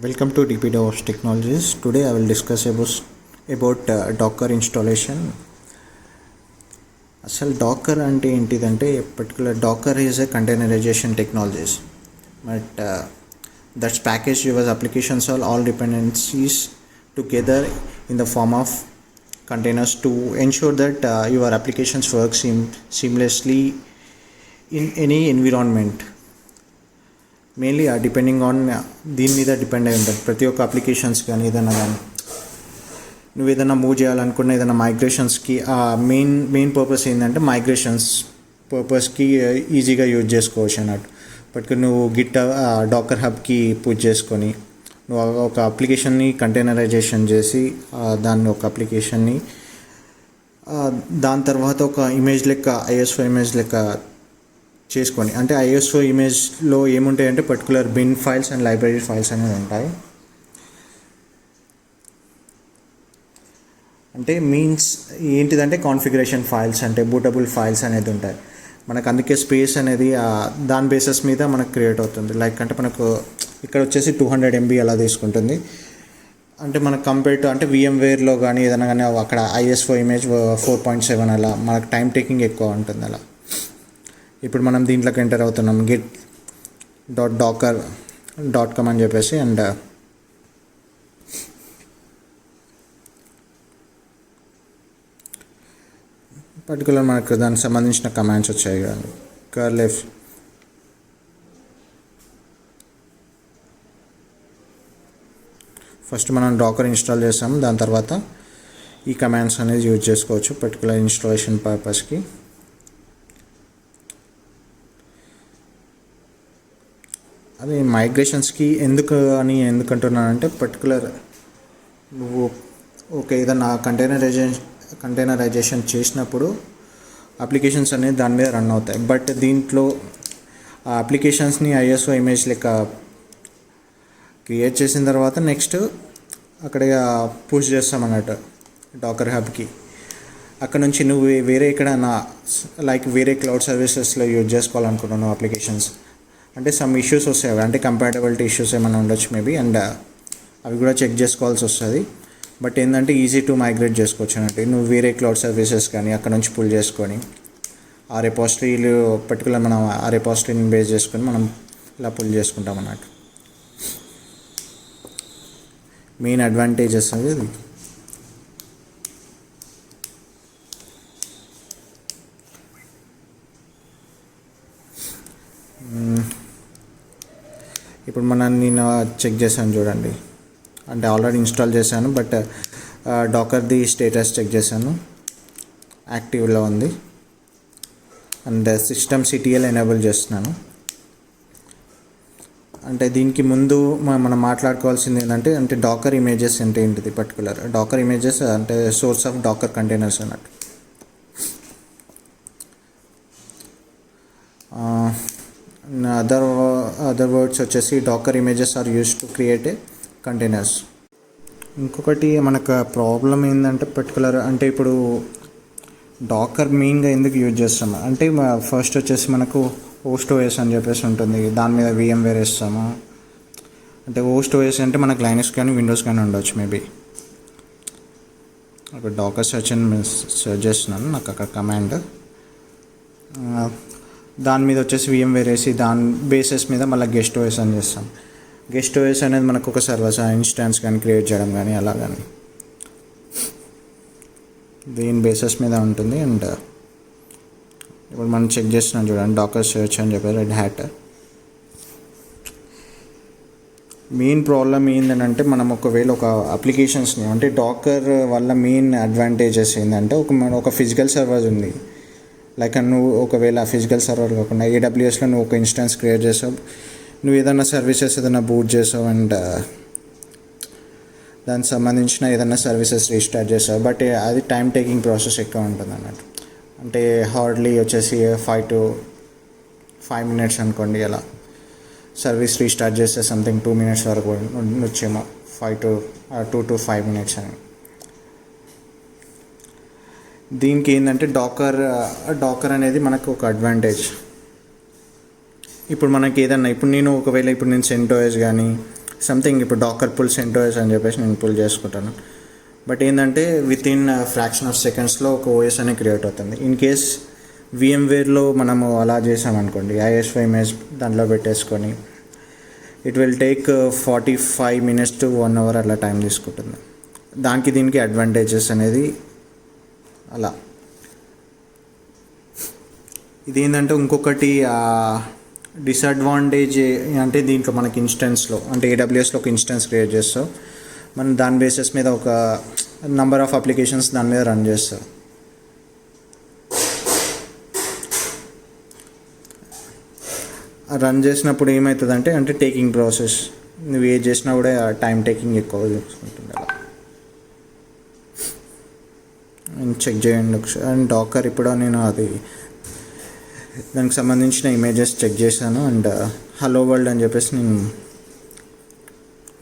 Welcome to DP DevOps Technologies. Today I will discuss about Docker installation. అసలు Docker అంటే ఏంటిదంటే particular Docker is a containerization technologies but that's package your applications all dependencies together in the form of containers to ensure that your applications work seamlessly in any environment. Mainly depending on దీని మీద depend అయి ఉంటుంది ప్రతి ఒక్క applications కానీ ఏదైనా కానీ నువ్వు ఏదైనా మూవ్ చేయాలనుకున్న ఏదైనా మైగ్రేషన్స్కి మెయిన్ పర్పస్ ఏంటంటే మైగ్రేషన్స్ పర్పస్కి ఈజీగా యూజ్ చేసుకోవచ్చు అన్నట్టు బట్ నువ్వు డాకర్ హబ్కి పూజ చేసుకొని నువ్వు ఒక అప్లికేషన్ని కంటైనరైజేషన్ చేసి దాన్ని ఒక అప్లికేషన్ని దాని తర్వాత ఒక ఇమేజ్ లెక్క ఐఎస్ఓ ఇమేజ్ లెక్క చేసుకొని అంటే ఐఎస్ఓ ఇమేజ్లో ఏముంటాయి అంటే particular bin files and library files అనేవి ఉంటాయి. అంటే మీన్స్ ఏంటిదంటే కాన్ఫిగరేషన్ ఫైల్స్ అంటే బూటబుల్ ఫైల్స్ అనేది ఉంటాయి మనకు. అందుకే స్పేస్ అనేది దాని బేసెస్ మీద మనకు క్రియేట్ అవుతుంది. లైక్ అంటే మనకు ఇక్కడ వచ్చేసి 200 MB అలా తీసుకుంటుంది. అంటే మనకు కంపేర్ టు అంటే VMwareలో కానీ ఏదైనా కానీ అక్కడ ఐఎస్ఓ ఇమేజ్ 4.7 అలా మనకు టైం టేకింగ్ ఎక్కువ ఉంటుంది. అలా ఇప్పుడు మనం దీంట్లోకి ఎంటర్ అవుతున్నాం git.docker.com అని చెప్పేసి అండ్ పర్టికులర్ మనకు దానికి సంబంధించిన కమాండ్స్ వచ్చాయి కానీ curl ఫస్ట్ మనం డాకర్ ఇన్స్టాల్ చేసాము. దాని తర్వాత ఈ కమాండ్స్ అనేది యూజ్ చేసుకోవచ్చు పర్టికులర్ ఇన్స్టాలేషన్ పర్పస్కి. అది మైగ్రేషన్స్కి ఎందుకంటున్నానంటే పర్టికులర్ నువ్వు ఏదైనా కంటైనరైజేషన్ చేసినప్పుడు అప్లికేషన్స్ అనేది దాని మీద రన్ అవుతాయి. బట్ దీంట్లో ఆ అప్లికేషన్స్ని ఐఎస్ఓ ఇమేజ్ లెక్క క్రియేట్ చేసిన తర్వాత నెక్స్ట్ అక్కడ పుష్ చేస్తాం అన్నట్టు డాకర్ హబ్కి. అక్కడ నుంచి నువ్వు వేరే క్లౌడ్ సర్వీసెస్లో యూజ్ చేసుకోవాలనుకుంటున్నావు అప్లికేషన్స్ అంటే సమ్ ఇష్యూస్ వస్తాయి అంటే కంపాటబిలిటీ ఇష్యూస్ ఏమైనా ఉండొచ్చు మేబీ అండ్ అవి కూడా చెక్ చేసుకోవాల్సి వస్తుంది. బట్ ఏంటంటే ఈజీ టు మైగ్రేట్ చేసుకోవచ్చు అన్నట్టు. నువ్వు వేరే క్లౌడ్ సర్వీసెస్ కానీ అక్కడ నుంచి పుల్ చేసుకొని ఆ రెపాజిటరీలు పర్టికులర్ మనం ఆ రెపాజిటరీని బేస్ చేసుకొని మనం ఇలా పుల్ చేసుకుంటాం అన్నట్టు. మెయిన్ అడ్వాంటేజెస్ అది ఇప్పుడు నేను చెక్ చేశాను చూడండి. అంటే ఆల్రెడీ ఇన్స్టాల్ చేశాను బట్ డాకర్ది స్టేటస్ చెక్ చేశాను, యాక్టివ్లో ఉంది అండ్ సిస్టమ్ CTL ఎనేబుల్ చేస్తున్నాను. అంటే దీనికి ముందు మనం మాట్లాడుకోవాల్సింది ఏంటంటే డాకర్ ఇమేజెస్ అంటే ఏంటిది పర్టికులర్ డాకర్ ఇమేజెస్ అంటే సోర్స్ ఆఫ్ డాకర్ కంటైనర్స్ అన్నట్టు. అదర్ వర్డ్స్ వచ్చేసి Docker images are used to create a containers. ఇంకొకటి మనకు ప్రాబ్లం ఏంటంటే పర్టికులర్ అంటే ఇప్పుడు డాకర్ మెయిన్గా ఎందుకు యూజ్ చేస్తాము అంటే ఫస్ట్ వచ్చేసి మనకు హోస్ట్ OS అని చెప్పేసి ఉంటుంది, దాని మీద VMware వేస్తాము. అంటే హోస్ట్ OS అంటే మనకు లైనక్స్ కానీ విండోస్ కానీ ఉండొచ్చు మేబీ. అక్కడ డాకర్ సెర్చ్ చేస్తున్నాను, నాకు అక్కడ కమాండ్ దాని మీద వచ్చేసి VMware వేసి దాని బేసెస్ మీద మళ్ళీ గెస్ట్ OS అని చేస్తాం. గెస్ట్ OS అనేది మనకు ఒక సర్వర్ ఇన్స్టాన్స్ కానీ క్రియేట్ చేయడం కానీ అలా కానీ దీని బేసెస్ మీద ఉంటుంది. అండ్ ఇప్పుడు మనం చెక్ చేస్తున్నాం చూడండి డాకర్ సెర్చ్ అని చెప్పి రెడ్ హ్యాట్. మెయిన్ ప్రాబ్లం ఏంటంటే మనం ఒకవేళ ఒక అప్లికేషన్స్ని అంటే డాకర్ వల్ల మెయిన్ అడ్వాంటేజెస్ ఏంటంటే ఒక ఫిజికల్ సర్వర్ ఉంది. లైక్ నువ్వు ఒకవేళ ఫిజికల్ సర్వర్ కాకుండా AWSలో నువ్వు ఒక ఇన్స్టాన్స్ క్రియేట్ చేసావు, నువ్వు ఏదైనా సర్వీసెస్ ఏదైనా బూట్ చేసావు అండ్ దానికి సంబంధించిన ఏదైనా సర్వీసెస్ రీస్టార్ట్ చేసావు. బట్ అది టైం టేకింగ్ ప్రాసెస్ ఎక్కువ ఉంటుంది అన్నట్టు. అంటే హార్డ్లీ వచ్చేసి 5 to 5 minutes అనుకోండి. అలా సర్వీస్ రీస్టార్ట్ చేస్తే సంథింగ్ 2 minutes వరకు వచ్చేమో 2 to 5 minutes అని. దీనికి ఏంటంటే డాకర్ అనేది మనకు ఒక అడ్వాంటేజ్. ఇప్పుడు మనకి ఏదన్నా ఇప్పుడు నేను CentOS కానీ సంథింగ్ ఇప్పుడు డాకర్ పుల్ సెంటోస్ అని చెప్పేసి నేను పుల్ చేసుకుంటాను. బట్ ఏంటంటే విత్ ఇన్ ఫ్రాక్షన్ ఆఫ్ సెకండ్స్లో ఒక ఓఎస్ అనేది క్రియేట్ అవుతుంది. ఇన్ కేస్ VMwareలో మనము అలా చేసామనుకోండి, ISO ఇమేజ్ దాంట్లో పెట్టేసుకొని it will take 45 minutes to 1 hour అలా టైం తీసుకుంటుంది. దానికి దీనికి అడ్వాంటేజెస్ అనేది అలా. ఇదేంటంటే ఇంకొకటి డిసడ్వాంటేజ్ అంటే దీంట్లో మనకి ఇన్స్టెన్స్లో అంటే AWSలో ఒక ఇన్స్టెన్స్ క్రియేట్ చేస్తాం, మనం దాని బేసిస్ మీద ఒక నంబర్ ఆఫ్ అప్లికేషన్స్ దాని మీద రన్ చేస్తాం. రన్ చేసినప్పుడు ఏమవుతుందంటే అంటే టేకింగ్ ప్రాసెస్ నువ్వు ఏది చేసినా కూడా టైం టేకింగ్ ఎక్కువ చూసుకుంటుంది. అలా చెక్ చేయండి ఒకసారి. అండ్ డాకర్ ఇప్పుడు నేను అది దానికి సంబంధించిన ఇమేజెస్ చెక్ చేశాను. అండ్ హలో వరల్డ్ అని చెప్పేసి నేను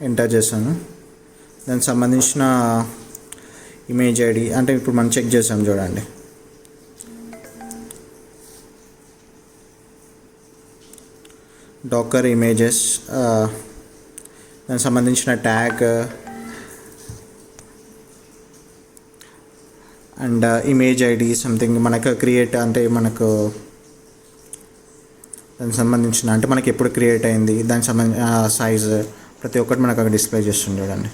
ఎంటర్ చేశాను. దానికి సంబంధించిన ఇమేజ్ ఐడి అంటే ఇప్పుడు మనం చెక్ చేసాం చూడండి, డాకర్ ఇమేజెస్, దానికి సంబంధించిన tag and image ID something మనకు క్రియేట్ అంటే మనకు దానికి సంబంధించిన అంటే మనకి ఎప్పుడు క్రియేట్ అయింది, దానికి సంబంధించిన సైజ్ ప్రతి ఒక్కటి మనకు అక్కడ డిస్ప్లే చేస్తుంది చూడండి.